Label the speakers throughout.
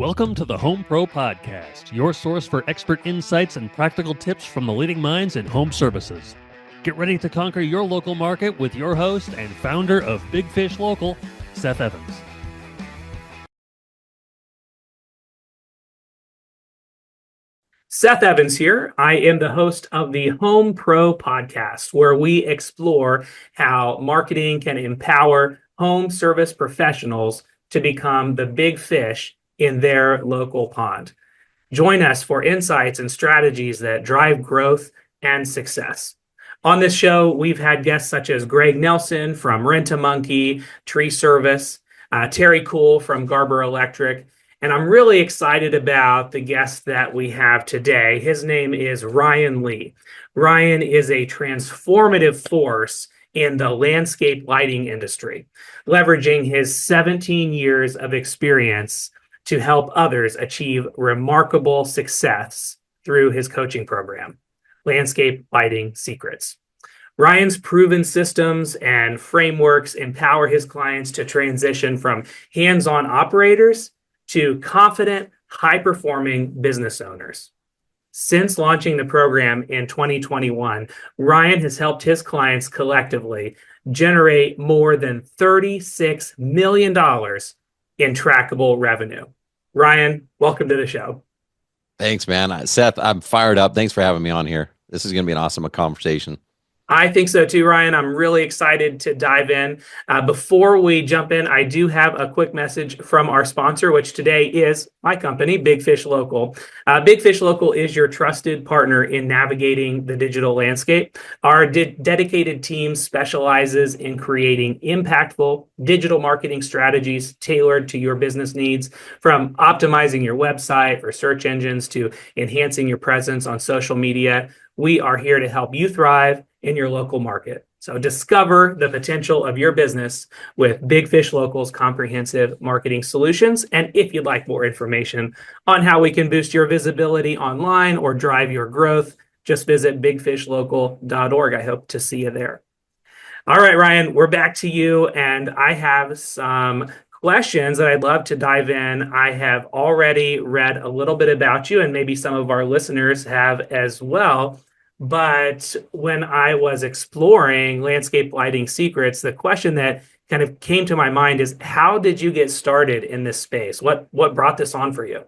Speaker 1: Welcome to the Home Pro Podcast, your source for expert insights and practical tips from the leading minds in home services. Get ready to conquer your local market with your host and founder of Big Fish Local, Seth Evans.
Speaker 2: Seth Evans here. I am the host of the Home Pro Podcast, where we explore how marketing can empower home service professionals to become the big fish in their local pond. Join us for insights and strategies that drive growth and success. On this show, we've had guests such as Greg Nelson from Rent-A-Monkey, Tree Service, Terry Cool from Garber Electric, and I'm really excited about the guest that we have today. His name is Ryan Lee. Ryan is a transformative force in the landscape lighting industry, leveraging his 17 years of experience to help others achieve remarkable success through his coaching program, Landscape Lighting Secrets. Ryan's proven systems and frameworks empower his clients to transition from hands-on operators to confident, high-performing business owners. Since launching the program in 2021, Ryan has helped his clients collectively generate more than $36 million in trackable revenue. Ryan, welcome to the show.
Speaker 3: Thanks, man. Seth, I'm fired up. Thanks for having me on here. This is going to be an awesome conversation.
Speaker 2: I think so too, Ryan. I'm really excited to dive in. Before we jump in, I do have a quick message from our sponsor, which today is my company, Big Fish Local. Big Fish Local is your trusted partner in navigating the digital landscape. Our dedicated team specializes in creating impactful digital marketing strategies tailored to your business needs, from optimizing your website for search engines to enhancing your presence on social media. We are here to help you thrive in your local market. So discover the potential of your business with Big Fish Local's comprehensive marketing solutions. And if you'd like more information on how we can boost your visibility online or drive your growth, just visit bigfishlocal.org. I hope to see you there. All right, Ryan, we're back to you, and I have some questions that I'd love to dive in. I have already read a little bit about you, and maybe some of our listeners have as well. But when I was exploring Landscape Lighting Secrets, the question that kind of came to my mind is, how did you get started in this space? What brought this on for you?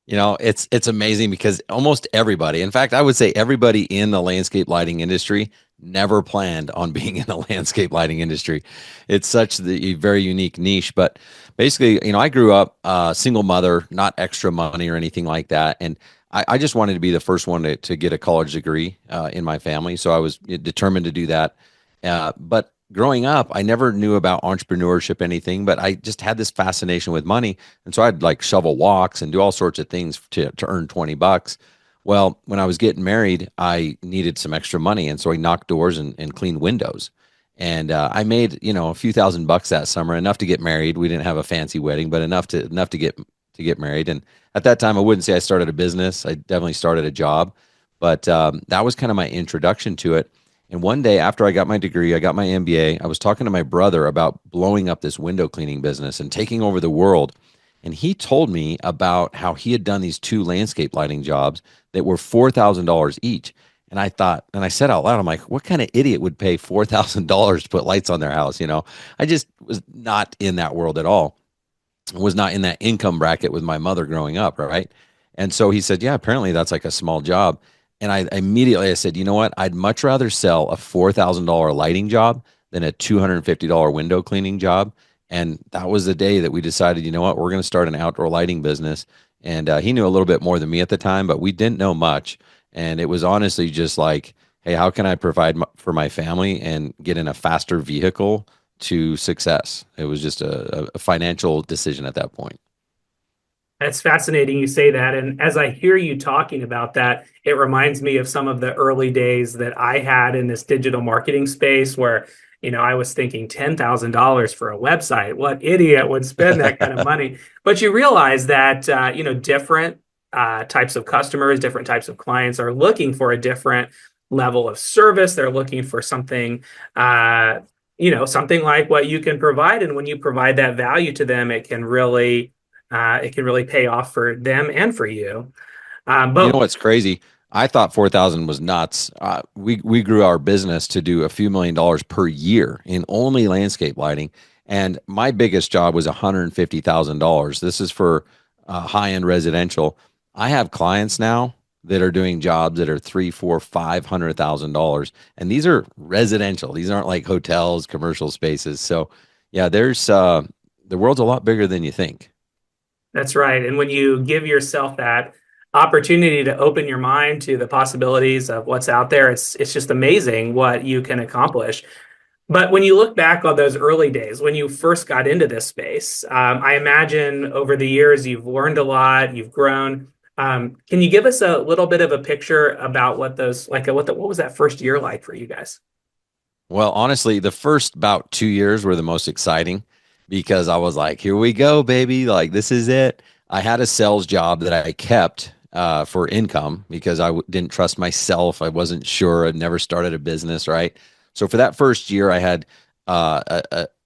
Speaker 3: You know, it's amazing because almost everybody, in fact, I would say everybody in the landscape lighting industry never planned on being in the landscape lighting industry. It's such a very unique niche. But basically, you know, I grew up single mother, not extra money or anything like that. And I just wanted to be the first one to get a college degree in my family. So I was determined to do that. But growing up, I never knew about entrepreneurship, anything, but I just had this fascination with money. And so I'd like shovel walks and do all sorts of things to earn $20. Well, when I was getting married, I needed some extra money. And so I knocked doors and cleaned windows. And I made, you know, a few $1,000s that summer, enough to get married. We didn't have a fancy wedding, but enough to get married. And at that time, I wouldn't say I started a business. I definitely started a job, but that was kind of my introduction to it. And one day after I got my degree, I got my MBA, I was talking to my brother about blowing up this window cleaning business and taking over the world. And he told me about how he had done these 2 landscape lighting jobs that were $4,000 each. And I thought, and I said out loud, I'm like, what kind of idiot would pay $4,000 to put lights on their house? You know, I just was not in that world at all. Was not in that income bracket with my mother growing up, right? And so he said, yeah, apparently that's like a small job. And I immediately said, you know what? I'd much rather sell a $4,000 lighting job than a $250 window cleaning job. And that was the day that we decided, you know what? We're going to start an outdoor lighting business. And he knew a little bit more than me at the time, but we didn't know much. And it was honestly just like, hey, how can I provide for my family and get in a faster vehicle to success? It was just a financial decision at that point.
Speaker 2: That's fascinating you say that. And as I hear you talking about that, it reminds me of some of the early days that I had in this digital marketing space where, you know, I was thinking $10,000 for a website. What idiot would spend that kind of money? But you realize that, you know, different types of customers, different types of clients are looking for a different level of service. They're looking for something, you know, something like what you can provide. And when you provide that value to them, it can really it can really pay off for them and for you.
Speaker 3: You know
Speaker 2: But
Speaker 3: what's crazy? I thought 4,000 was nuts. We grew our business to do a few $1 million per year in only landscape lighting, and my biggest job was $150,000. This is for high end residential. I have clients now that are doing jobs that are three, four, $500,000, and these are residential. These aren't like hotels, commercial spaces. So, yeah, there's the world's a lot bigger than you think.
Speaker 2: that's right. And when you give yourself that opportunity to open your mind to the possibilities of what's out there, it's just amazing what you can accomplish. But when you look back on those early days, when you first got into this space, I imagine over the years you've learned a lot, you've grown. Can you give us a little bit of a picture about what those like what was that first year like for you guys?
Speaker 3: Well, honestly, the first about 2 years were the most exciting because I was like, here we go, baby. Like, this is it. I had a sales job that I kept for income because didn't trust myself. I wasn't sure. I'd never started a business, right? So for that first year, I had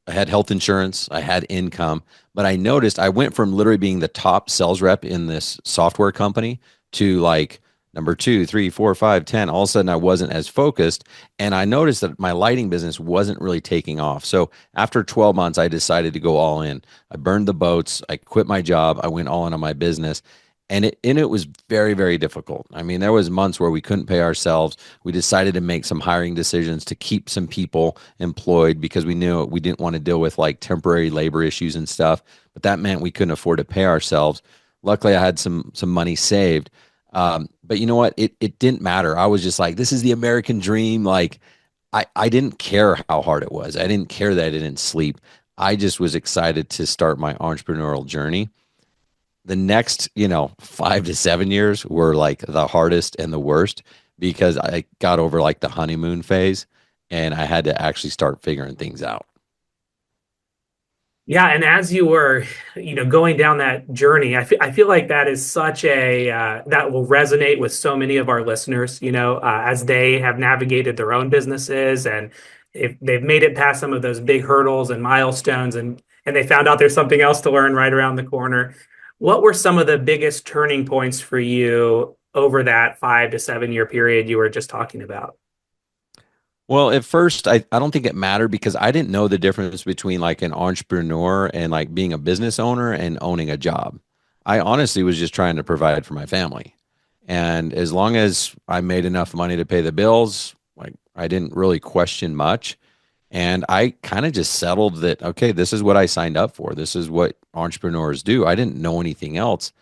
Speaker 3: health insurance, I had income, but I noticed I went from literally being the top sales rep in this software company to like number two, three, four, five, 10. All of a sudden, I wasn't as focused. And I noticed that my lighting business wasn't really taking off. So after 12 months, I decided to go all in. I burned the boats. I quit my job. I went all in on my business. And it was very, very difficult. I mean, there was months where we couldn't pay ourselves. We decided to make some hiring decisions to keep some people employed because we knew we didn't want to deal with like temporary labor issues and stuff. But that meant we couldn't afford to pay ourselves. Luckily, I had some money saved. But you know what? It didn't matter. I was just like, this is the American dream. Like, I didn't care how hard it was. I didn't care that I didn't sleep. I just was excited to start my entrepreneurial journey. The next, 5 to 7 years were like the hardest and the worst because I got over like the honeymoon phase and I had to actually start figuring things out.
Speaker 2: Yeah, and as you were, going down that journey, I feel like that is such a that will resonate with so many of our listeners. As they have navigated their own businesses and if they've made it past some of those big hurdles and milestones, and they found out there's something else to learn right around the corner. What were some of the biggest turning points for you over that 5 to 7 year period you were just talking about?
Speaker 3: Well, at first, I don't think it mattered because I didn't know the difference between like an entrepreneur and like being a business owner and owning a job. I honestly was just trying to provide for my family. And as long as I made enough money to pay the bills, like I didn't really question much. And I kind of just settled that, okay, this is what I signed up for. This is what entrepreneurs do. I didn't know anything else.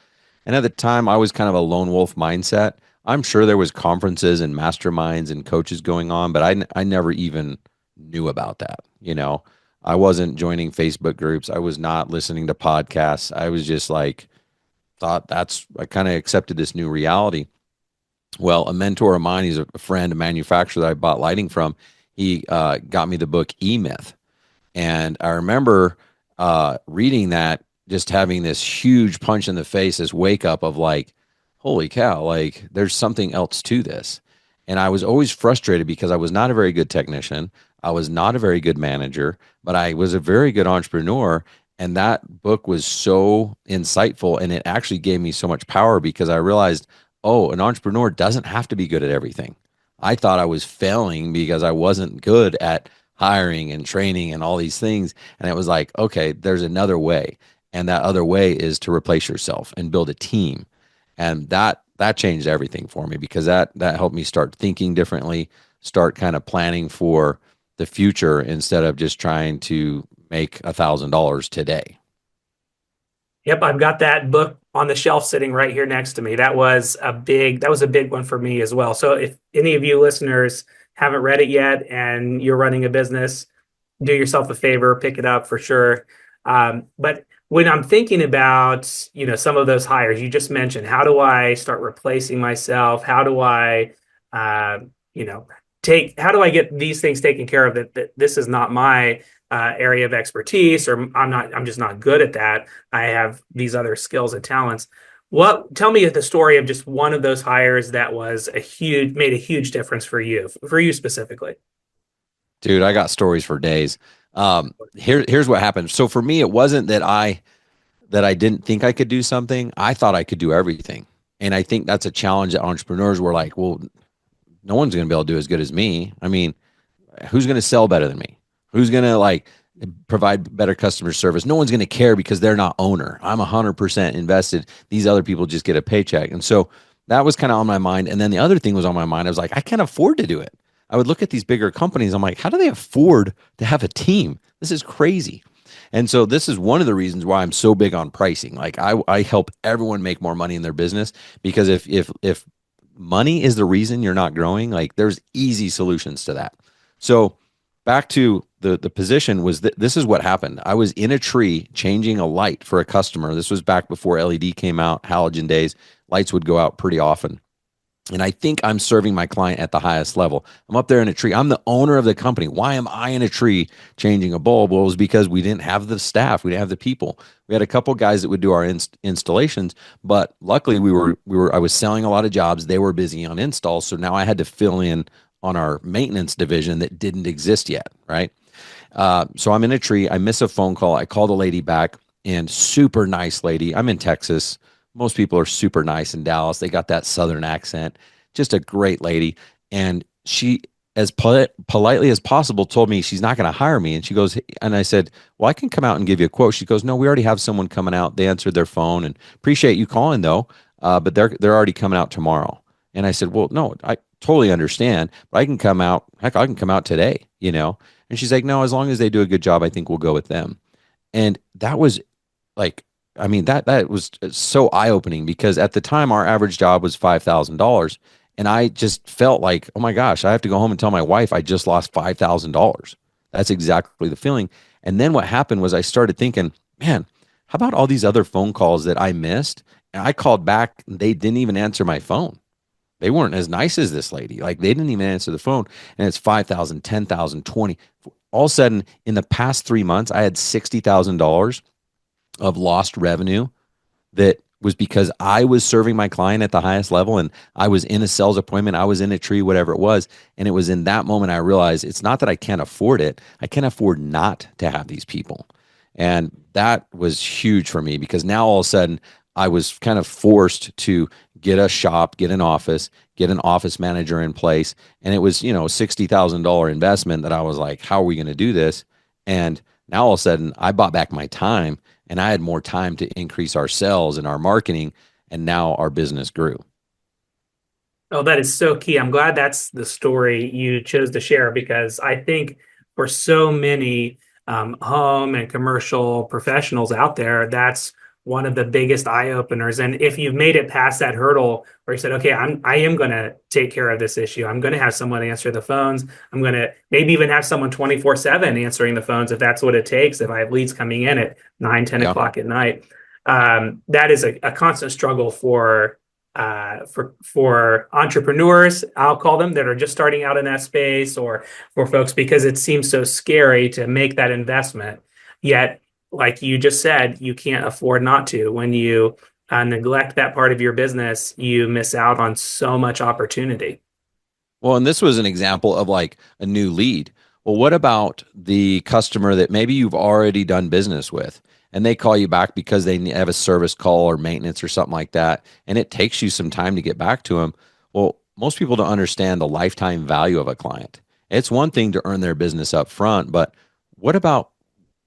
Speaker 3: And at the time, I was kind of a lone wolf mindset. I'm sure there was conferences and masterminds and coaches going on, but I never even knew about that. I wasn't joining Facebook groups. I was not listening to podcasts. I was just like, I kind of accepted this new reality. Well, a mentor of mine, he's a friend, a manufacturer that I bought lighting from. He got me the book E-Myth. And I remember reading that, just having this huge punch in the face, this wake up of like, holy cow, like there's something else to this. And I was always frustrated because I was not a very good technician. I was not a very good manager, but I was a very good entrepreneur. And that book was so insightful. And it actually gave me so much power because I realized, oh, an entrepreneur doesn't have to be good at everything. I thought I was failing because I wasn't good at hiring and training and all these things. And it was like, okay, there's another way. And that other way is to replace yourself and build a team. And that changed everything for me because that helped me start thinking differently, start kind of planning for the future instead of just trying to make $1,000 today.
Speaker 2: Yep, I've got that book on the shelf sitting right here next to me. That was a big one for me as well. So if any of you listeners haven't read it yet and you're running a business, do yourself a favor, pick it up for sure. But when I'm thinking about, some of those hires you just mentioned, how do I start replacing myself? How do I, you know, how do I get these things taken care of that this is not my area of expertise, or I'm just not good at that. I have these other skills and talents. Tell me the story of just one of those hires that made a huge difference for you specifically.
Speaker 3: Dude, I got stories for days. Here's what happened. So for me, it wasn't that that I didn't think I could do something, I thought I could do everything. And I think that's a challenge that entrepreneurs were like, well, no one's going to be able to do as good as me. I mean, who's going to sell better than me? Who's going to like provide better customer service? No one's going to care because they're not owner. I'm 100% invested. These other people just get a paycheck. And so that was kind of on my mind. And then the other thing was on my mind. I was like, I can't afford to do it. I would look at these bigger companies. I'm like, how do they afford to have a team? This is crazy. And so this is one of the reasons why I'm so big on pricing. Like I help everyone make more money in their business, because if money is the reason you're not growing, like there's easy solutions to that. So back to the position was that this is what happened. I was in a tree changing a light for a customer. This was back before LED came out, halogen days. Lights would go out pretty often. And I think I'm serving my client at the highest level. I'm up there in a tree. I'm the owner of the company. Why am I in a tree changing a bulb? Well, it was because we didn't have the staff. We didn't have the people. We had a couple guys that would do our installations, but luckily I was selling a lot of jobs. They were busy on installs. So now I had to fill in on our maintenance division that didn't exist yet. Right. So I'm in a tree. I miss a phone call. I called a lady back, and super nice lady. I'm in Texas. Most people are super nice in Dallas. They got that Southern accent. Just a great lady. And she, as politely as possible, told me she's not going to hire me. And she goes, and I said, well, I can come out and give you a quote. She goes, no, we already have someone coming out. They answered their phone, and appreciate you calling though. But they're already coming out tomorrow. And I said, well, no, I totally understand, but I can come out. Heck, I can come out today, And she's like, no, as long as they do a good job, I think we'll go with them. And that was like, I mean, that was so eye-opening, because at the time our average job was $5,000. And I just felt like, oh my gosh, I have to go home and tell my wife I just lost $5,000. That's exactly the feeling. And then what happened was I started thinking, man, how about all these other phone calls that I missed? And I called back, and they didn't even answer my phone. They weren't as nice as this lady. Like, they didn't even answer the phone. And it's 5,000, 10,000, 20. All of a sudden, in the past 3 months, I had $60,000 of lost revenue that was because I was serving my client at the highest level, and I was in a sales appointment, I was in a tree, whatever it was. And it was in that moment I realized it's not that I can't afford it. I can't afford not to have these people. And that was huge for me, because now all of a sudden I was kind of forced to get a shop, get an office manager in place. And it was, $60,000 investment that I was like, how are we going to do this? And now all of a sudden I bought back my time, and I had more time to increase our sales and our marketing. And now our business grew.
Speaker 2: Oh, that is so key. I'm glad that's the story you chose to share, because I think for so many home and commercial professionals out there, that's one of the biggest eye openers. And if you've made it past that hurdle where you said, okay, I am going to take care of this issue. I'm going to have someone answer the phones. I'm going to maybe even have someone 24/7 answering the phones if that's what it takes. If I have leads coming in at 9, 10 o'clock at night, that is a constant struggle for entrepreneurs, I'll call them, that are just starting out in that space, or for folks, because it seems so scary to make that investment. Yet, like you just said, you can't afford not to. When you neglect that part of your business, you miss out on so much opportunity.
Speaker 3: Well, and this was an example of like a new lead. Well, what about the customer that maybe you've already done business with, and they call you back because they have a service call or maintenance or something like that, and it takes you some time to get back to them? Well, most people don't understand the lifetime value of a client. It's one thing to earn their business up front, but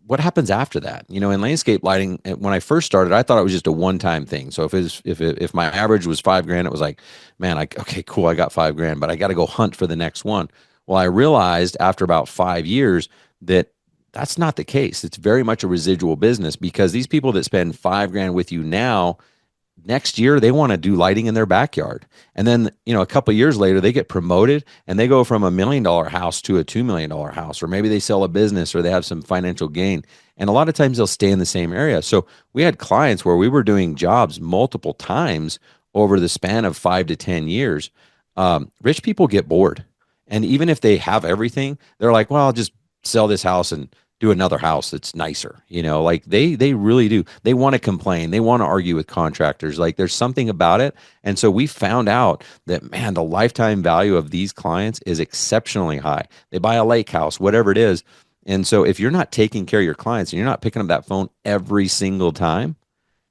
Speaker 3: what happens after that? In landscape lighting, when I first started, I thought it was just a one-time thing. So if my average was $5,000, it was like, man, okay, cool, I got $5,000, but I got to go hunt for the next one. Well, I realized after about 5 years that that's not the case. It's very much a residual business, because these people that spend $5,000 with you now, next year they want to do lighting in their backyard. And then, a couple of years later, they get promoted and they go from $1 million house to a $2 million house, or maybe they sell a business or they have some financial gain. And a lot of times they'll stay in the same area. So we had clients where we were doing jobs multiple times over the span of 5 to 10 years. Rich people get bored. And even if they have everything, they're like, well, I'll just sell this house and do another house that's nicer. Like they really do. They want to complain. They want to argue with contractors. Like, there's something about it. And so we found out that, man, the lifetime value of these clients is exceptionally high. They buy a lake house, whatever it is. And so if you're not taking care of your clients and you're not picking up that phone every single time,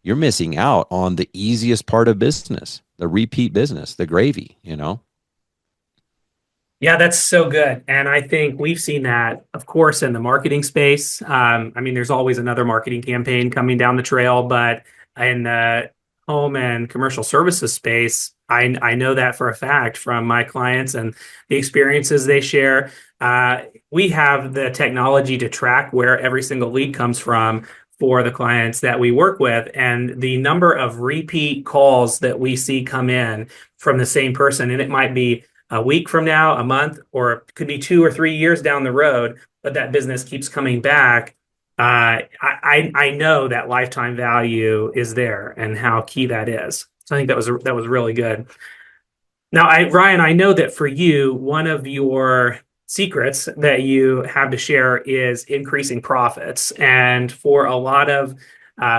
Speaker 3: you're missing out on the easiest part of business, the repeat business, the gravy, you know?
Speaker 2: Yeah, that's so good. And I think we've seen that, of course, in the marketing space. I mean, there's always another marketing campaign coming down the trail, but in the home and commercial services space, I know that for a fact from my clients and the experiences they share. We have the technology to track where every single lead comes from for the clients that we work with. And the number of repeat calls that we see come in from the same person, and it might be a week from now, a month, or it could be 2 or 3 years down the road, but that business keeps coming back. I know that lifetime value is there and how key that is. So I think that was really good. Now, Ryan, I know that for you, one of your secrets that you have to share is increasing profits. And for a lot of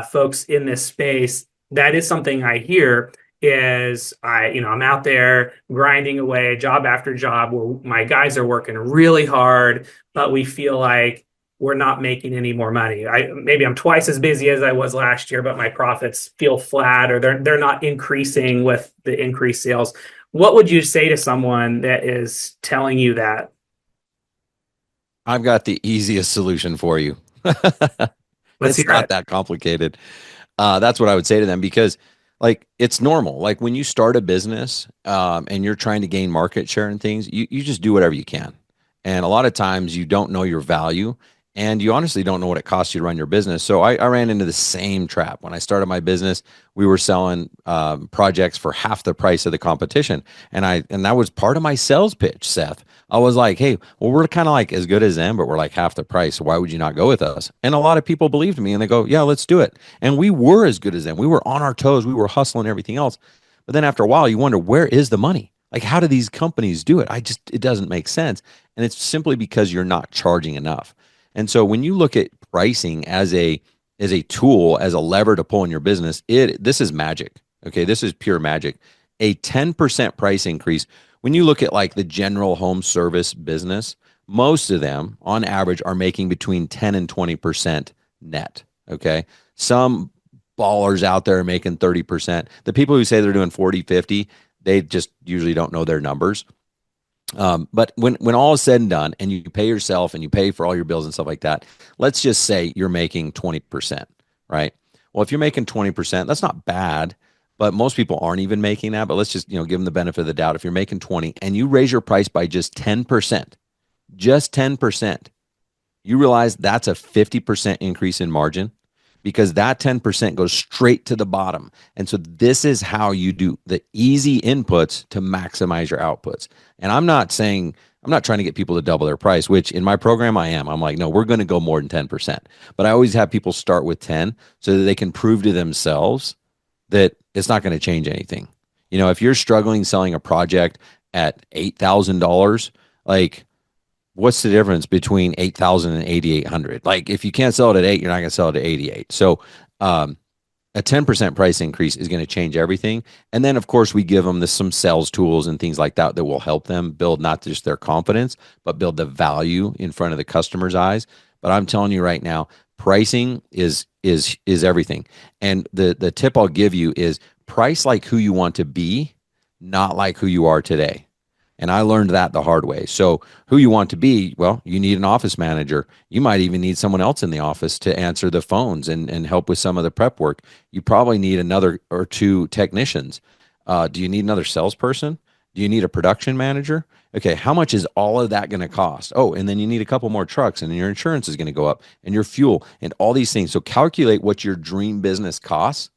Speaker 2: folks in this space, that is something I hear is I'm out there grinding away job after job where my guys are working really hard, but we feel like we're not making any more money. Maybe I'm twice as busy as I was last year, but my profits feel flat or they're not increasing with the increased sales. What would you say to someone that is telling you that?
Speaker 3: I've got the easiest solution for you.
Speaker 2: Let's
Speaker 3: It's
Speaker 2: hear
Speaker 3: not
Speaker 2: it.
Speaker 3: that complicated. That's what I would say to them because, like, it's normal. Like when you start a business and you're trying to gain market share and things, you just do whatever you can. And a lot of times you don't know your value and you honestly don't know what it costs you to run your business. So I ran into the same trap. When I started my business, we were selling projects for half the price of the competition. And that was part of my sales pitch, Seth. I was like, hey, well, we're kind of like as good as them, but we're like half the price. So why would you not go with us? And a lot of people believed me and they go, yeah, let's do it. And we were as good as them. We were on our toes. We were hustling everything else. But then after a while, you wonder, where is the money? Like, how do these companies do it? It doesn't make sense. And it's simply because you're not charging enough. And so when you look at pricing as a tool, as a lever to pull in your business, this is magic. Okay, this is pure magic. A 10% price increase. When you look at like the general home service business, most of them on average are making between 10 and 20% net. Okay. Some ballers out there are making 30%. The people who say they're doing 40, 50, they just usually don't know their numbers. But when all is said and done and you pay yourself and you pay for all your bills and stuff like that, let's just say you're making 20%, right? Well, if you're making 20%, that's not bad, but most people aren't even making that. But let's just, give them the benefit of the doubt. If you're making 20 and you raise your price by just 10%, you realize that's a 50% increase in margin because that 10% goes straight to the bottom. And so this is how you do the easy inputs to maximize your outputs. And I'm not trying to get people to double their price, which in my program I am. I'm like, no, we're going to go more than 10%. But I always have people start with 10 so that they can prove to themselves that it's not going to change anything. If you're struggling selling a project at $8,000, like what's the difference between 8,000 and 8,800? Like if you can't sell it at 8, you're not going to sell it at 88. So a 10% price increase is going to change everything. And then of course we give them some sales tools and things like that that will help them build not just their confidence, but build the value in front of the customer's eyes. But I'm telling you right now, pricing is everything. And the tip I'll give you is price like who you want to be, not like who you are today. And I learned that the hard way. So who you want to be, well, you need an office manager. You might even need someone else in the office to answer the phones and help with some of the prep work. You probably need another or two technicians. Do you need another salesperson? Do you need a production manager? Okay, how much is all of that going to cost? Oh, and then you need a couple more trucks and your insurance is going to go up and your fuel and all these things. So calculate what your dream business costs,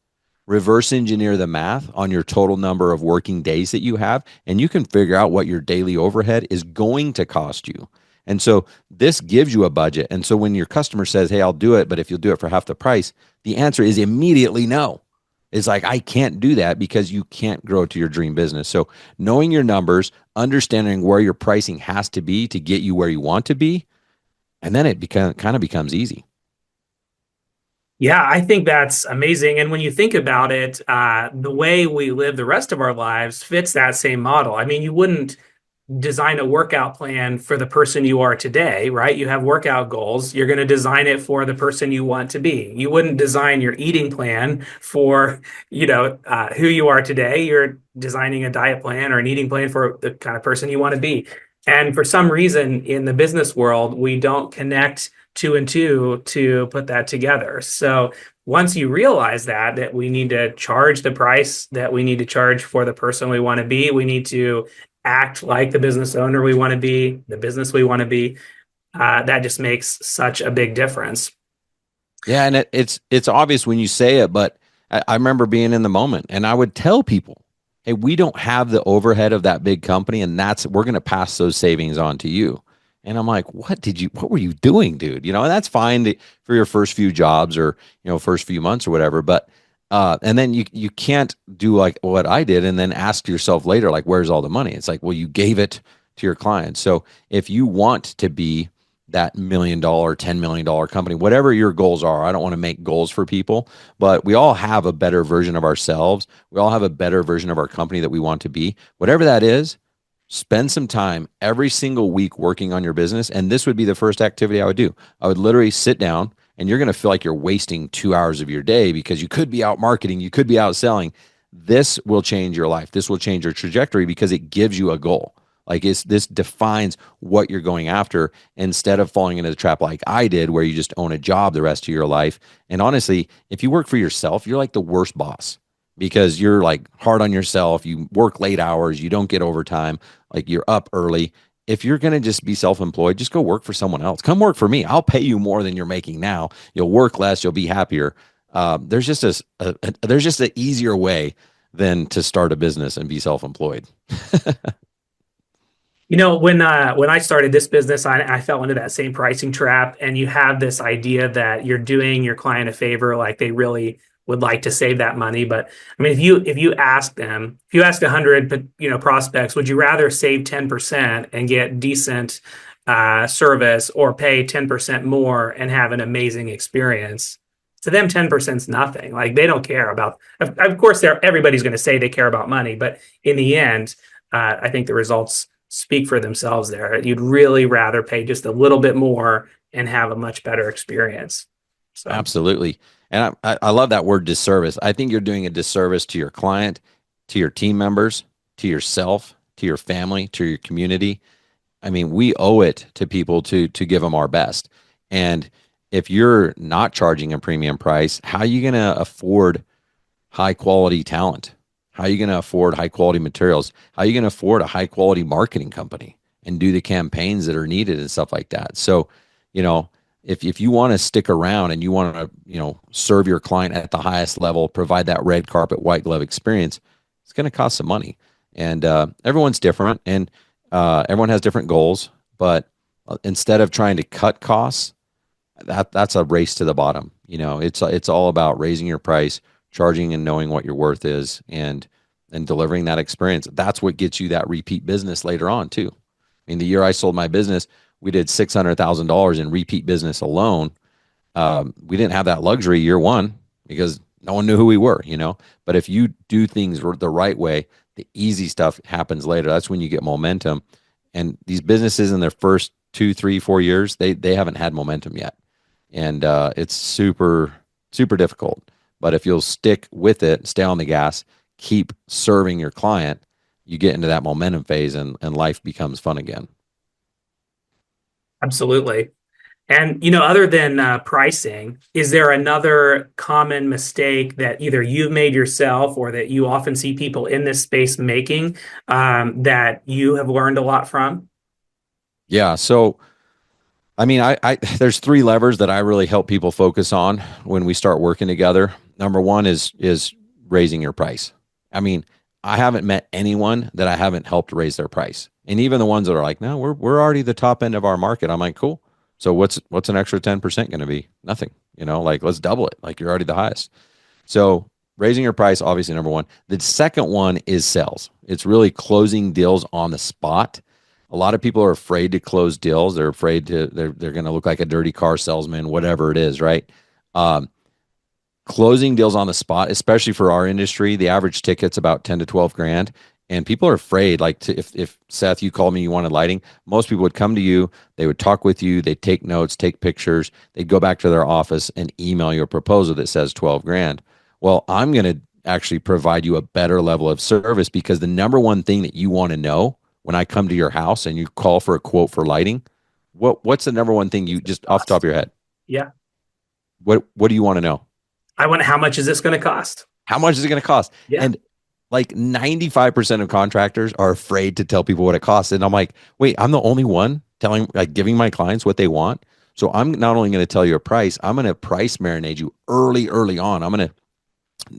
Speaker 3: reverse engineer the math on your total number of working days that you have, and you can figure out what your daily overhead is going to cost you. And so this gives you a budget. And so when your customer says, hey, I'll do it, but if you'll do it for half the price, the answer is immediately no. It's like, I can't do that because you can't grow to your dream business. So knowing your numbers, understanding where your pricing has to be to get you where you want to be, and then it kind of becomes easy.
Speaker 2: Yeah, I think that's amazing. And when you think about it, the way we live the rest of our lives fits that same model. I mean, you wouldn't design a workout plan for the person you are today, right? You have workout goals. You're going to design it for the person you want to be. You wouldn't design your eating plan for, who you are today. You're designing a diet plan or an eating plan for the kind of person you want to be. And for some reason in the business world, we don't connect two and two to put that together. So once you realize that we need to charge the price that we need to charge for the person we want to be, we need to act like the business owner we want to be, the business we want to be, that just makes such a big difference.
Speaker 3: Yeah, and it's obvious when you say it, but I remember being in the moment, and I would tell people, "Hey, we don't have the overhead of that big company, and we're going to pass those savings on to you." And I'm like, what were you doing, dude? And that's fine for your first few jobs or first few months or whatever, but and then you can't do like what I did and then ask yourself later, like, where's all the money? It's like, well, you gave it to your clients. So if you want to be that $1 million, $10 million company, whatever your goals are, I don't want to make goals for people, but we all have a better version of ourselves. We all have a better version of our company that we want to be. Whatever that is, spend some time every single week working on your business. And this would be the first activity I would do. I would literally sit down, and you're going to feel like you're wasting 2 hours of your day because you could be out marketing, you could be out selling. This will change your life. This will change your trajectory because it gives you a goal. Like this defines what you're going after instead of falling into the trap like I did, where you just own a job the rest of your life. And honestly, if you work for yourself, you're like the worst boss because you're like hard on yourself. You work late hours. You don't get overtime. Like you're up early. If you're going to just be self-employed, just go work for someone else. Come work for me. I'll pay you more than you're making now. You'll work less. You'll be happier. There's just an easier way than to start a business and be self-employed.
Speaker 2: When I started this business, I fell into that same pricing trap. And you have this idea that you're doing your client a favor, like they really would like to save that money. But I mean, if you ask 100 prospects, would you rather save 10% and get decent service, or pay 10% more and have an amazing experience? To them, 10% is nothing. Like they don't care about. Of course, everybody's going to say they care about money, but in the end, I think the results speak for themselves there. You'd really rather pay just a little bit more and have a much better experience. So.
Speaker 3: Absolutely. And I love that word disservice. I think you're doing a disservice to your client, to your team members, to yourself, to your family, to your community. I mean, we owe it to people to give them our best. And if you're not charging a premium price, how are you going to afford high quality talent? How are you going to afford high quality materials? How are you going to afford a high quality marketing company and do the campaigns that are needed and stuff like that? So, if you want to stick around and you want to, serve your client at the highest level, provide that red carpet, white glove experience, it's going to cost some money. And everyone's different, and everyone has different goals. But instead of trying to cut costs, that's a race to the bottom. It's all about raising your price, charging and knowing what your worth is, and delivering that experience. That's what gets you that repeat business later on too. I mean, the year I sold my business, we did $600,000 in repeat business alone. We didn't have that luxury year one because no one knew who we were, But if you do things the right way, the easy stuff happens later. That's when you get momentum. And these businesses in their first 2, 3, 4 years, they haven't had momentum yet. And it's super, super difficult. But if you'll stick with it, stay on the gas, keep serving your client, you get into that momentum phase and life becomes fun again.
Speaker 2: Absolutely. And, other than pricing, is there another common mistake that either you've made yourself or that you often see people in this space making that you have learned a lot from?
Speaker 3: Yeah. So, I mean, I there's 3 levers that I really help people focus on when we start working together. Number one is raising your price. I mean, I haven't met anyone that I haven't helped raise their price. And even the ones that are like, no, we're already the top end of our market. I'm like, cool. So what's an extra 10% going to be? Nothing. Like let's double it. Like you're already the highest. So raising your price, obviously number one. The second one is sales. It's really closing deals on the spot. A lot of people are afraid to close deals. They're afraid they're going to look like a dirty car salesman, whatever it is, right? Closing deals on the spot, especially for our industry, the average ticket's about 10 to 12 grand. And people are afraid, like if Seth, you called me, you wanted lighting, most people would come to you, they would talk with you, they'd take notes, take pictures, they'd go back to their office and email you a proposal that says 12 grand. Well, I'm going to actually provide you a better level of service, because the number one thing that you want to know when I come to your house and you call for a quote for lighting, what's the number one thing you just off the top of your head?
Speaker 2: Yeah.
Speaker 3: What do you want to know?
Speaker 2: I want, how much is this going to cost?
Speaker 3: How much is it going to cost?
Speaker 2: Yeah.
Speaker 3: And like 95% of contractors are afraid to tell people what it costs. And I'm like, wait, I'm the only one giving my clients what they want. So I'm not only going to tell you a price, I'm going to price marinate you early on. I'm going to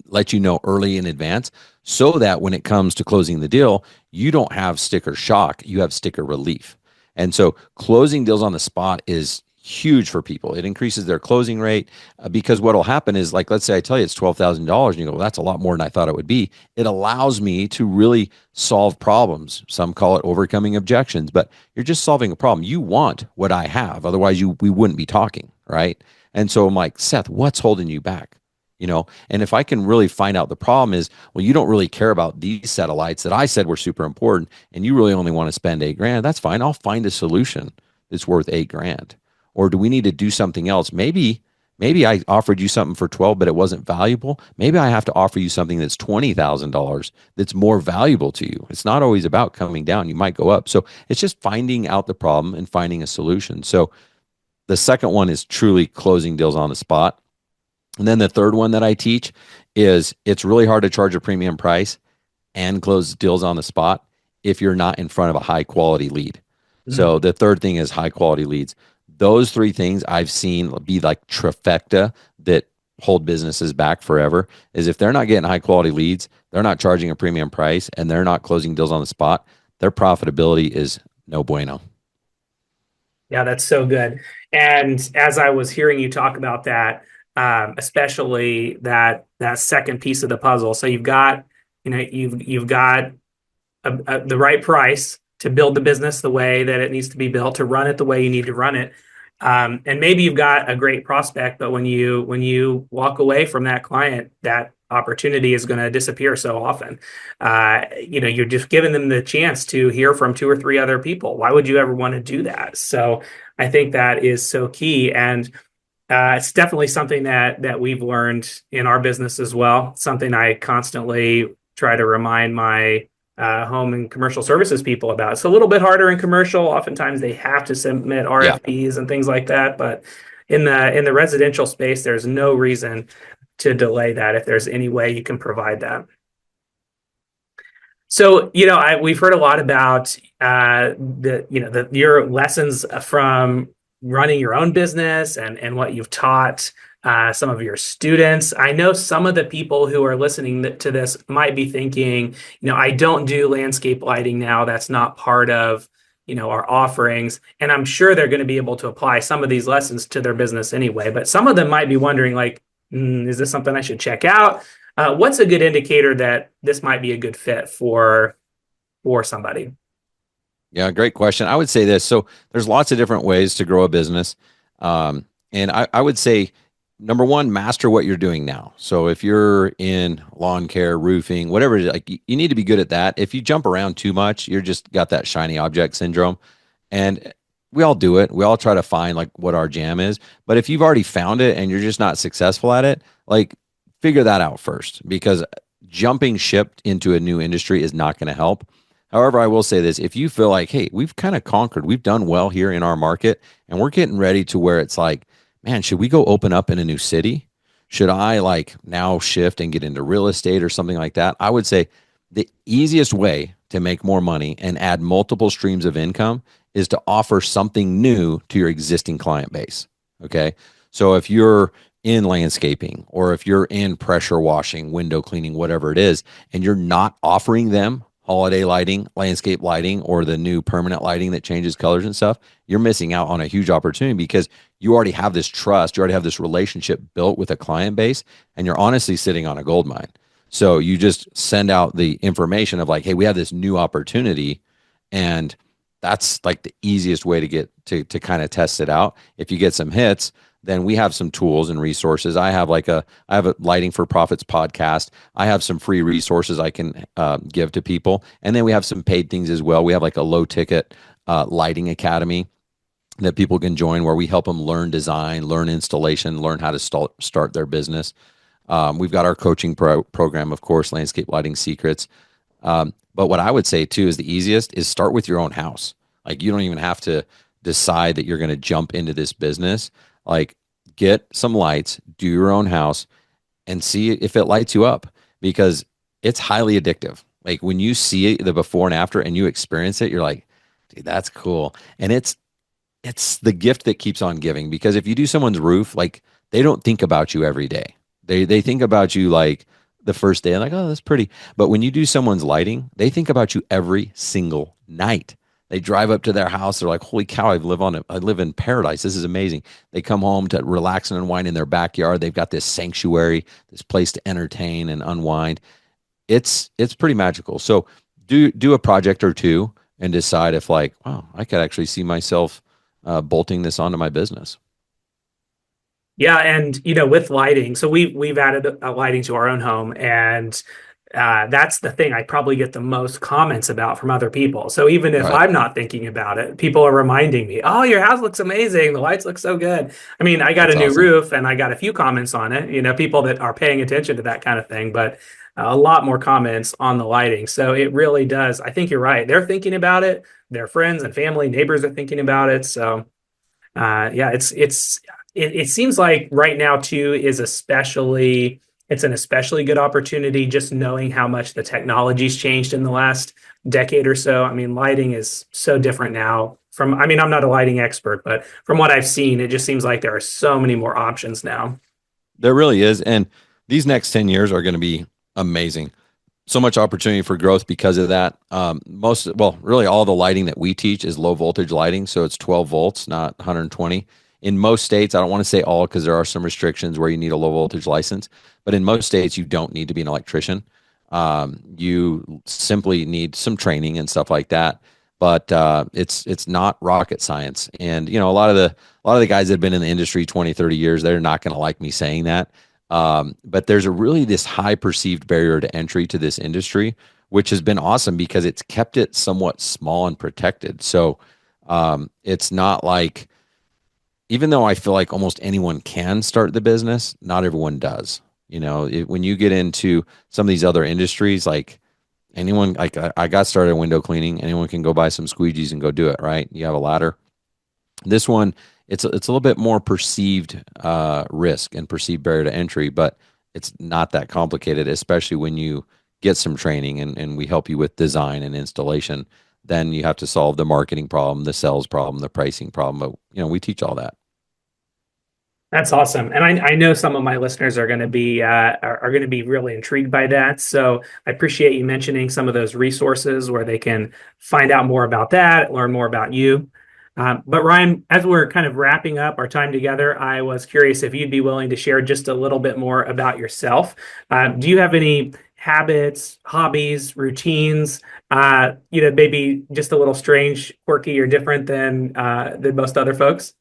Speaker 3: let you know early in advance, so that when it comes to closing the deal, you don't have sticker shock, you have sticker relief. And so closing deals on the spot is huge for people. It increases their closing rate, because what will happen is, like, let's say I tell you it's $12,000 and you go, well, that's a lot more than I thought it would be. It allows me to really solve problems. Some call it overcoming objections, but you're just solving a problem. You want what I have. Otherwise we wouldn't be talking, right? And so I'm like, Seth, what's holding you back? And if I can really find out the problem is, well, you don't really care about these satellites that I said were super important, and you really only want to spend 8 grand. That's fine. I'll find a solution that's worth 8 grand. Or do we need to do something else? Maybe I offered you something for 12, but it wasn't valuable. Maybe I have to offer you something that's $20,000 that's more valuable to you. It's not always about coming down. You might go up. So it's just finding out the problem and finding a solution. So the second one is truly closing deals on the spot. And then the third one that I teach is, it's really hard to charge a premium price and close deals on the spot if you're not in front of a high quality lead. Mm-hmm. So the third thing is high quality leads. Those three things I've seen be like trifecta that hold businesses back forever, is if they're not getting high quality leads, they're not charging a premium price, and they're not closing deals on the spot, their profitability is no bueno.
Speaker 2: Yeah, that's so good. And as I was hearing you talk about that, especially that second piece of the puzzle. So you've got the right price to build the business the way that it needs to be built, to run it the way you need to run it. And maybe you've got a great prospect, but when you walk away from that client, that opportunity is going to disappear so often. You're just giving them the chance to hear from 2 or 3 other people. Why would you ever want to do that? So I think that is so key. And it's definitely something that we've learned in our business as well. Something I constantly try to remind my home and commercial services people about. It's a little bit harder in commercial. Oftentimes they have to submit RFPs and things like that. But in the residential space, there's no reason to delay that if there's any way you can provide that. So, we've heard a lot about your lessons from running your own business and what you've taught some of your students. I know some of the people who are listening to this might be thinking, I don't do landscape lighting now. That's not part of, our offerings. And I'm sure they're going to be able to apply some of these lessons to their business anyway. But some of them might be wondering, like, is this something I should check out? What's a good indicator that this might be a good fit for somebody?
Speaker 3: Yeah, great question. I would say this. So there's lots of different ways to grow a business. And I would say, number one, master what you're doing now. So if you're in lawn care, roofing, whatever it is, like, you need to be good at that. If you jump around too much, you're just got that shiny object syndrome. And we all do it. We all try to find like what our jam is. But if you've already found it and you're just not successful at it, like, figure that out first, because jumping ship into a new industry is not going to help. However, I will say this: if you feel like, hey, we've kind of conquered, we've done well here in our market, and we're getting ready to where it's like, man, should we go open up in a new city? Should I like now shift and get into real estate or something like that? I would say the easiest way to make more money and add multiple streams of income is to offer something new to your existing client base. Okay. So if you're in landscaping, or if you're in pressure washing, window cleaning, whatever it is, and you're not offering them holiday lighting, landscape lighting, or the new permanent lighting that changes colors and stuff, you're missing out on a huge opportunity, because you already have this trust, you already have this relationship built with a client base, and you're honestly sitting on a gold mine. So you just send out the information of like, hey, we have this new opportunity, and that's like the easiest way to get to kind of test it out. If you get some hits, then we have some tools and resources. I have a Lighting for Profits podcast. I have some free resources I can give to people. And then we have some paid things as well. We have like a low ticket lighting academy that people can join where we help them learn design, learn installation, learn how to start their business. We've got our coaching program, of course, Landscape Lighting Secrets. But what I would say too is the easiest is start with your own house. Like you don't even have to decide that you're going to jump into this business. Like get some lights, do your own house, and see if it lights you up, because it's highly addictive. Like when you see the before and after and you experience it, you're like, dude, that's cool. And it's the gift that keeps on giving, because if you do someone's roof, like they don't think about you every day. They think about you like the first day, like, oh, that's pretty. But when you do someone's lighting, they think about you every single night. They drive up to their house. They're like, holy cow, I live in paradise. This is amazing. They come home to relax and unwind in their backyard. They've got this sanctuary, this place to entertain and unwind. It's pretty magical. So do a project or two and decide if like, wow, I could actually see myself bolting this onto my business.
Speaker 2: Yeah, and with lighting, so we've added a lighting to our own home, and that's the thing I probably get the most comments about from other people. So even if
Speaker 3: Right.
Speaker 2: I'm not thinking about it, people are reminding me, "Oh, your house looks amazing. The lights look so good." I mean, I got a
Speaker 3: That's
Speaker 2: new
Speaker 3: awesome.
Speaker 2: roof, and I got a few comments on it. People that are paying attention to that kind of thing, but a lot more comments on the lighting. So it really does. I think you're right. They're thinking about it. Their friends and family, neighbors are thinking about it. So yeah, it seems like right now too is it's an especially good opportunity, just knowing how much the technology's changed in the last decade or so. I mean, lighting is so different now I mean, I'm not a lighting expert, but from what I've seen, it just seems like there are so many more options now.
Speaker 3: There really is. And these next 10 years are going to be amazing. So much opportunity for growth because of that. Really all the lighting that we teach is low voltage lighting. So it's 12 volts, not 120. In most states, I don't want to say all because there are some restrictions where you need a low voltage license, but in most states, you don't need to be an electrician. You simply need some training and stuff like that. But it's not rocket science. And a lot of the guys that have been in the industry 20, 30 years, they're not going to like me saying that. But there's really this high perceived barrier to entry to this industry, which has been awesome because it's kept it somewhat small and protected. So it's not like, even though I feel like almost anyone can start the business, not everyone does. When you get into some of these other industries, like anyone, like I got started in window cleaning, anyone can go buy some squeegees and go do it, right? You have a ladder. This one, it's a little bit more perceived risk and perceived barrier to entry, but it's not that complicated, especially when you get some training and we help you with design and installation. Then you have to solve the marketing problem, the sales problem, the pricing problem. But we teach all that.
Speaker 2: That's awesome, and I know some of my listeners are going to be are going to be really intrigued by that. So I appreciate you mentioning some of those resources where they can find out more about that, learn more about you. But Ryan, as we're kind of wrapping up our time together, I was curious if you'd be willing to share just a little bit more about yourself. Do you have any habits, hobbies, routines? Maybe just a little strange, quirky, or different than most other folks.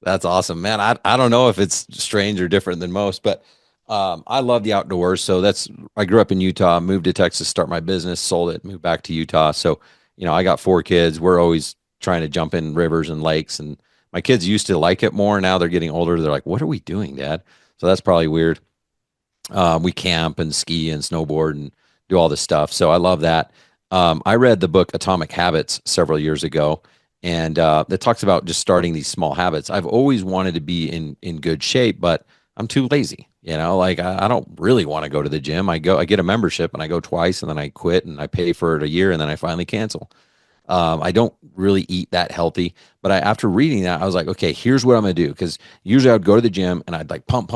Speaker 3: That's awesome, man. I don't know if it's strange or different than most, but I love the outdoors. So I grew up in Utah, moved to Texas, start my business, sold it, moved back to Utah. So, I got 4 kids. We're always trying to jump in rivers and lakes. And my kids used to like it more. Now they're getting older. They're like, what are we doing, Dad? So that's probably weird. We camp and ski and snowboard and do all this stuff. So I love that. I read the book Atomic Habits several years ago, and it talks about just starting these small habits. I've always wanted to be in good shape, but I'm too lazy. Like I don't really want to go to the gym. I get a membership and I go twice and then I quit and I pay for it a year and then I finally cancel. I don't really eat that healthy, but after reading that, I was like, okay, here's what I'm gonna do. Because usually I'd go to the gym and I'd like pump,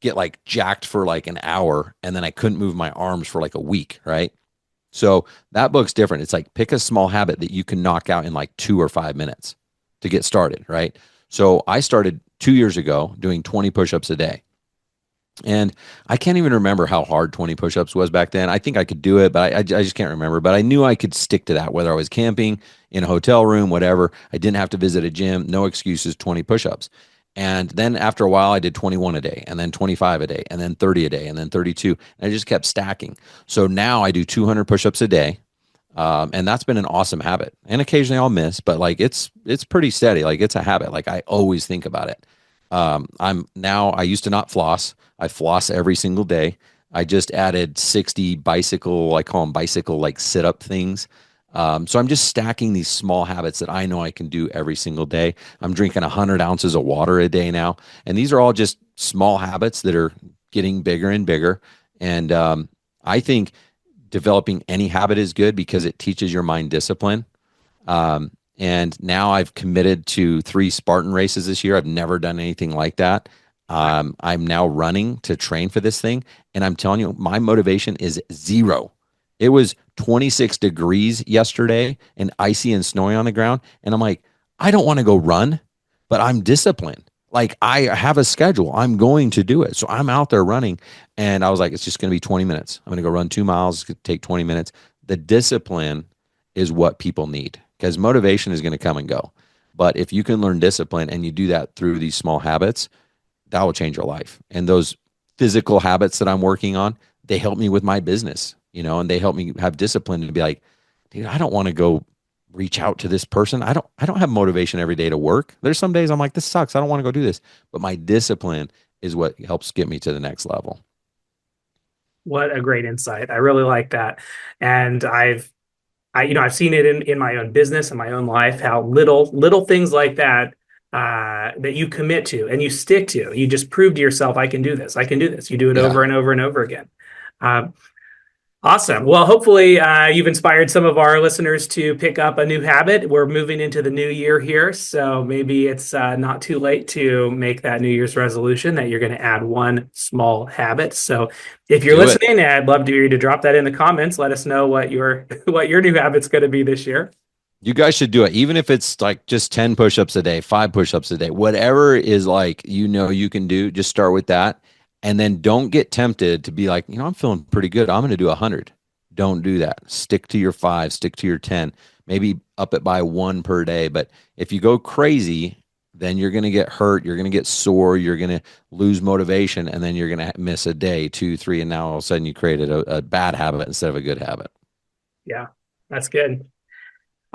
Speaker 3: get like jacked for like an hour, and then I couldn't move my arms for like a week, right? So that book's different. It's like pick a small habit that you can knock out in like 2 or 5 minutes to get started, right? So I started 2 years ago doing 20 push-ups a day. And I can't even remember how hard 20 push-ups was back then. I think I could do it, but I just can't remember. But I knew I could stick to that, whether I was camping, in a hotel room, whatever. I didn't have to visit a gym. No excuses, 20 push-ups. And then after a while, I did 21 a day, and then 25 a day, and then 30 a day, and then 32. And I just kept stacking. So now I do 200 push-ups a day. And that's been an awesome habit. And occasionally I'll miss, but like it's pretty steady. Like it's a habit. Like I always think about it. I used to not floss. I floss every single day. I just added 60 bicycle, I call them bicycle like sit up things. So I'm just stacking these small habits that I know I can do every single day. I'm drinking 100 ounces of water a day now. And these are all just small habits that are getting bigger and bigger. And I think developing any habit is good because it teaches your mind discipline. And now I've committed to 3 Spartan races this year. I've never done anything like that. I'm now running to train for this thing. And I'm telling you, my motivation is zero. It was 26 degrees yesterday and icy and snowy on the ground. And I'm like, I don't want to go run, but I'm disciplined. Like I have a schedule. I'm going to do it. So I'm out there running. And I was like, it's just going to be 20 minutes. I'm going to go run 2 miles. It's going to take 20 minutes. The discipline is what people need because motivation is going to come and go. But if you can learn discipline and you do that through these small habits, that will change your life. And those physical habits that I'm working on, they help me with my business, and they help me have discipline to be like, dude, I don't want to go reach out to this person. I don't have motivation every day to work. There's some days I'm like, this sucks. I don't want to go do this. But my discipline is what helps get me to the next level.
Speaker 2: What a great insight. I really like that. And I've seen it in my own business and my own life, how little things like that that you commit to and you stick to. You just prove to yourself, I can do this. I can do this. You do it over and over and over again. Awesome. Well, hopefully you've inspired some of our listeners to pick up a new habit. We're moving into the new year here, so maybe it's not too late to make that New Year's resolution that you're going to add one small habit. So if you're listening, I'd love to hear you to drop that in the comments. Let us know what your new habit's going to be this year.
Speaker 3: You guys should do it. Even if it's like just 10 push-ups a day, 5 push-ups a day, whatever is like, you can do, just start with that. And then don't get tempted to be like, I'm feeling pretty good. I'm going to do 100. Don't do that. Stick to your 5, stick to your 10, maybe up it by 1 per day. But if you go crazy, then you're going to get hurt. You're going to get sore. You're going to lose motivation. And then you're going to miss a day, 2, 3. And now all of a sudden you created a bad habit instead of a good habit.
Speaker 2: Yeah, that's good.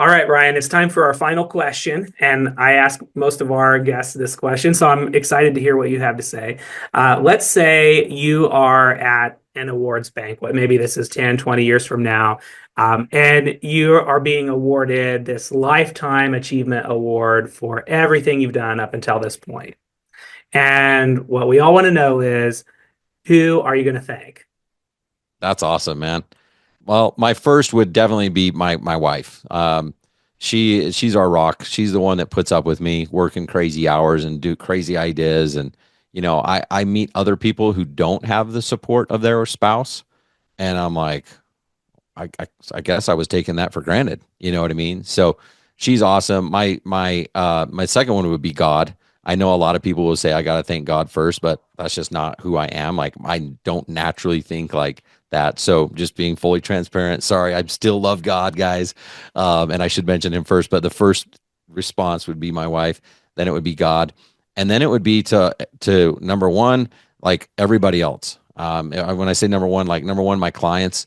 Speaker 2: All right, Ryan, it's time for our final question. And I ask most of our guests this question, so I'm excited to hear what you have to say. Let's say you are at an awards banquet. Maybe this is 10, 20 years from now. And you are being awarded this Lifetime Achievement Award for everything you've done up until this point. And what we all want to know is, who are you going to thank?
Speaker 3: That's awesome, man. Well, my first would definitely be my wife. She's our rock. She's the one that puts up with me working crazy hours and do crazy ideas. And, I meet other people who don't have the support of their spouse. And I'm like, I guess I was taking that for granted. You know what I mean? So she's awesome. My second one would be God. I know a lot of people will say I got to thank God first, but that's just not who I am. Like I don't naturally think like that. So just being fully transparent. Sorry, I still love God, guys. And I should mention him first, but the first response would be my wife. Then it would be God. And then it would be to number one, like everybody else. When I say number one, my clients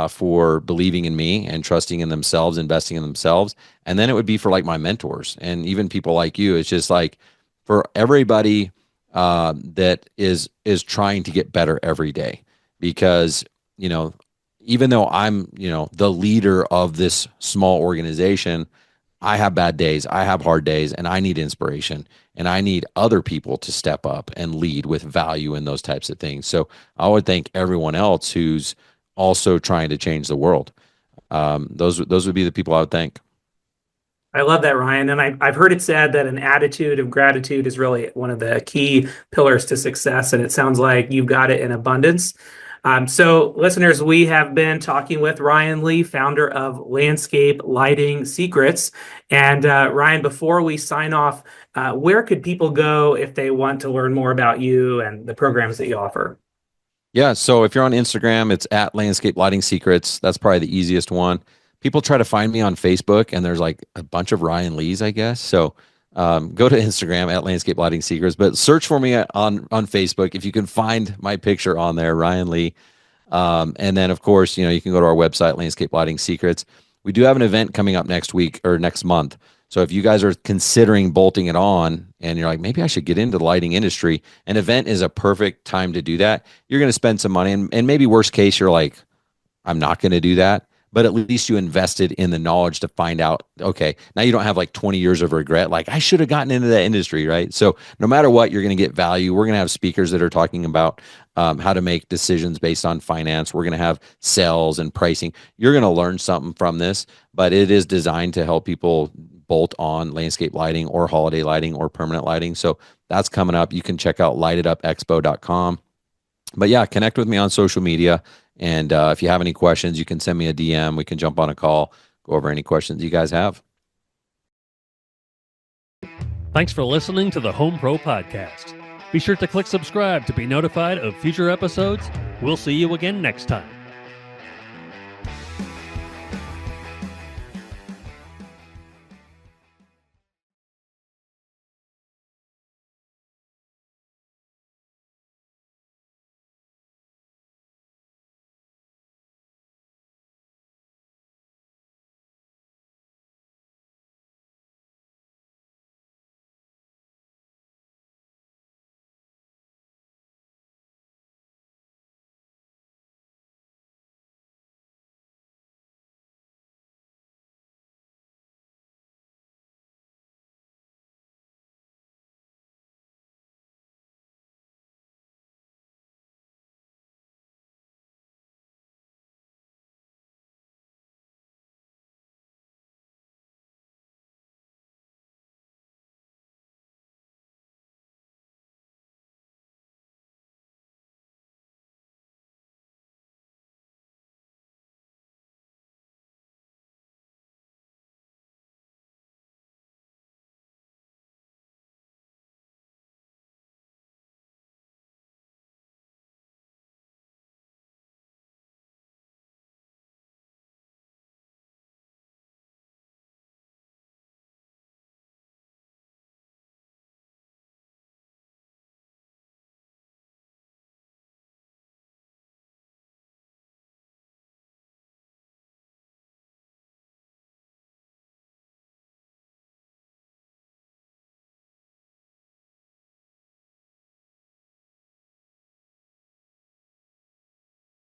Speaker 3: for believing in me and trusting in themselves, investing in themselves. And then it would be for like my mentors and even people like you. It's just like for everybody that is trying to get better every day. Because, even though I'm, the leader of this small organization, I have bad days, I have hard days, and I need inspiration. And I need other people to step up and lead with value in those types of things. So I would thank everyone else who's also trying to change the world. Those would be the people I would thank.
Speaker 2: I love that, Ryan. And I've heard it said that an attitude of gratitude is really one of the key pillars to success. And it sounds like you've got it in abundance. So listeners, we have been talking with Ryan Lee, founder of Landscape Lighting Secrets. And Ryan, before we sign off, where could people go if they want to learn more about you and the programs that you offer?
Speaker 3: Yeah. So if you're on Instagram, it's at Landscape Lighting Secrets. That's probably the easiest one. People try to find me on Facebook and there's like a bunch of Ryan Lees, I guess. So Go to Instagram at Landscape Lighting Secrets, but search for me on Facebook. If you can find my picture on there, Ryan Lee. And then, of course, you can go to our website, Landscape Lighting Secrets. We do have an event coming up next week or next month. So if you guys are considering bolting it on and you're like, maybe I should get into the lighting industry, an event is a perfect time to do that. You're going to spend some money, and maybe worst case, you're like, I'm not going to do that. But at least you invested in the knowledge to find out, okay, now you don't have like 20 years of regret. Like, I should have gotten into that industry, right? So no matter what, you're going to get value. We're going to have speakers that are talking about how to make decisions based on finance. We're going to have sales and pricing. You're going to learn something from this, but it is designed to help people bolt on landscape lighting or holiday lighting or permanent lighting. So that's coming up. You can check out lightitupexpo.com. But yeah, connect with me on social media. And if you have any questions, you can send me a DM. We can jump on a call, go over any questions you guys have.
Speaker 1: Thanks for listening to the Home Pro Podcast. Be sure to click subscribe to be notified of future episodes. We'll see you again next time.